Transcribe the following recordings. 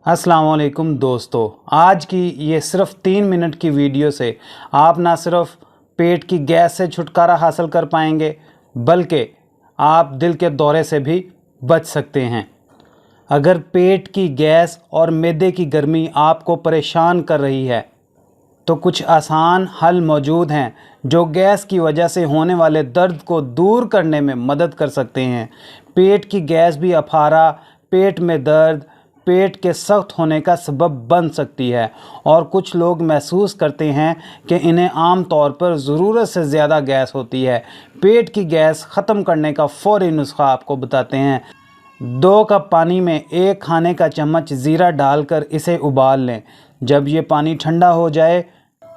अस्सलाम वालेकुम दोस्तों, आज की ये सिर्फ़ 3 मिनट की वीडियो से आप ना सिर्फ पेट की गैस से छुटकारा हासिल कर पाएंगे बल्कि आप दिल के दौरे से भी बच सकते हैं। अगर पेट की गैस और मैदे की गर्मी आपको परेशान कर रही है तो कुछ आसान हल मौजूद हैं जो गैस की वजह से होने वाले दर्द को दूर करने में मदद कर सकते हैं। पेट की गैस भी अफारा, पेट में दर्द, पेट के सख्त होने का सबब बन सकती है और कुछ लोग महसूस करते हैं कि इन्हें आम तौर पर ज़रूरत से ज़्यादा गैस होती है। पेट की गैस ख़त्म करने का फ़ौरी नुस्खा आपको बताते हैं। 2 कप पानी में 1 खाने का चम्मच ज़ीरा डालकर इसे उबाल लें। जब ये पानी ठंडा हो जाए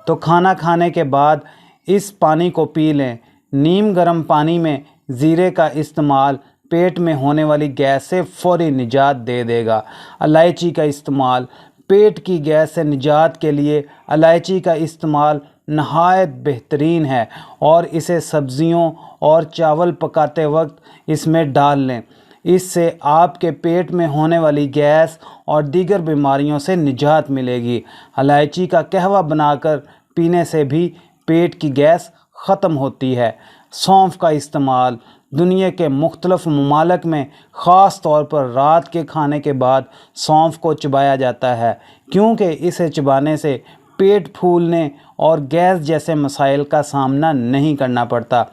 तो खाना खाने के बाद इस पानी को पी लें। नीम गर्म पानी में ज़ीरे का इस्तेमाल पेट में होने वाली गैस से फ़ौरी निजात दे देगा। इलायची का इस्तेमाल, पेट की गैस से निजात के लिए इलायची का इस्तेमाल नहायत बेहतरीन है और इसे सब्ज़ियों और चावल पकाते वक्त इसमें डाल लें। इससे आपके पेट में होने वाली गैस और दीगर बीमारियों से निजात मिलेगी। इलायची का कहवा बनाकर पीने से भी पेट की गैस ख़त्म होती है। सौंफ का इस्तेमाल, दुनिया के मुख्तलिफ़ ममालिक में ख़ास तौर पर रात के खाने के बाद सौंफ को चबाया जाता है क्योंकि इसे चबाने से पेट फूलने और गैस जैसे मसाइल का सामना नहीं करना पड़ता।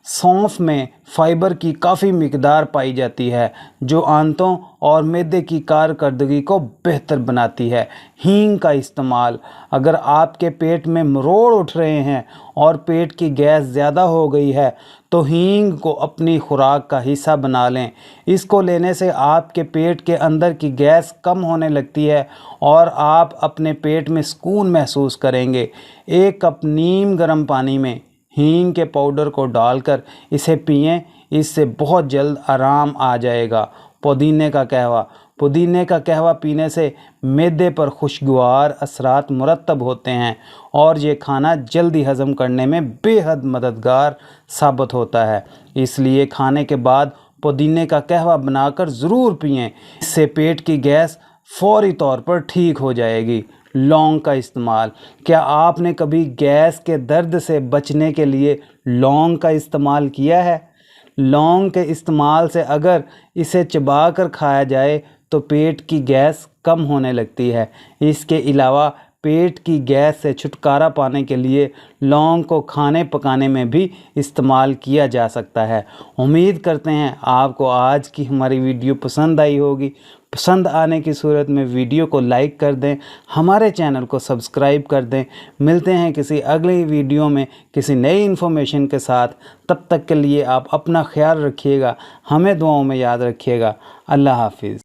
सौंफ में फ़ाइबर की काफ़ी मिकदार पाई जाती है जो आंतों और मैदे की कारकर्दगी को बेहतर बनाती है। हींग का इस्तेमाल, अगर आपके पेट में मरोड़ उठ रहे हैं और पेट की गैस ज़्यादा हो गई है तो हींग को अपनी खुराक का हिस्सा बना लें। इसको लेने से आपके पेट के अंदर की गैस कम होने लगती है और आप अपने पेट में सुकून महसूस करेंगे। 1 कप नीम गर्म पानी में हींग के पाउडर को डालकर इसे पिएं, इससे बहुत जल्द आराम आ जाएगा। पुदीने का कहवा, पुदीने का कहवा पीने से मैदे पर खुशगवार असरात मुरतब होते हैं और ये खाना जल्दी हज़म करने में बेहद मददगार साबित होता है। इसलिए खाने के बाद पुदीने का कहवा बनाकर ज़रूर पिएं, इससे पेट की गैस फ़ौरी तौर पर ठीक हो जाएगी। लौंग का इस्तेमाल, क्या आपने कभी गैस के दर्द से बचने के लिए लौंग का इस्तेमाल किया है? लौंग के इस्तेमाल से अगर इसे चबा कर खाया जाए तो पेट की गैस कम होने लगती है। इसके अलावा पेट की गैस से छुटकारा पाने के लिए लौंग को खाने पकाने में भी इस्तेमाल किया जा सकता है। उम्मीद करते हैं आपको आज की हमारी वीडियो पसंद आई होगी। पसंद आने की सूरत में वीडियो को लाइक कर दें, हमारे चैनल को सब्सक्राइब कर दें। मिलते हैं किसी अगली वीडियो में किसी नई इन्फॉर्मेशन के साथ। तब तक के लिए आप अपना ख्याल रखिएगा, हमें दुआओं में याद रखिएगा। अल्लाह हाफिज़।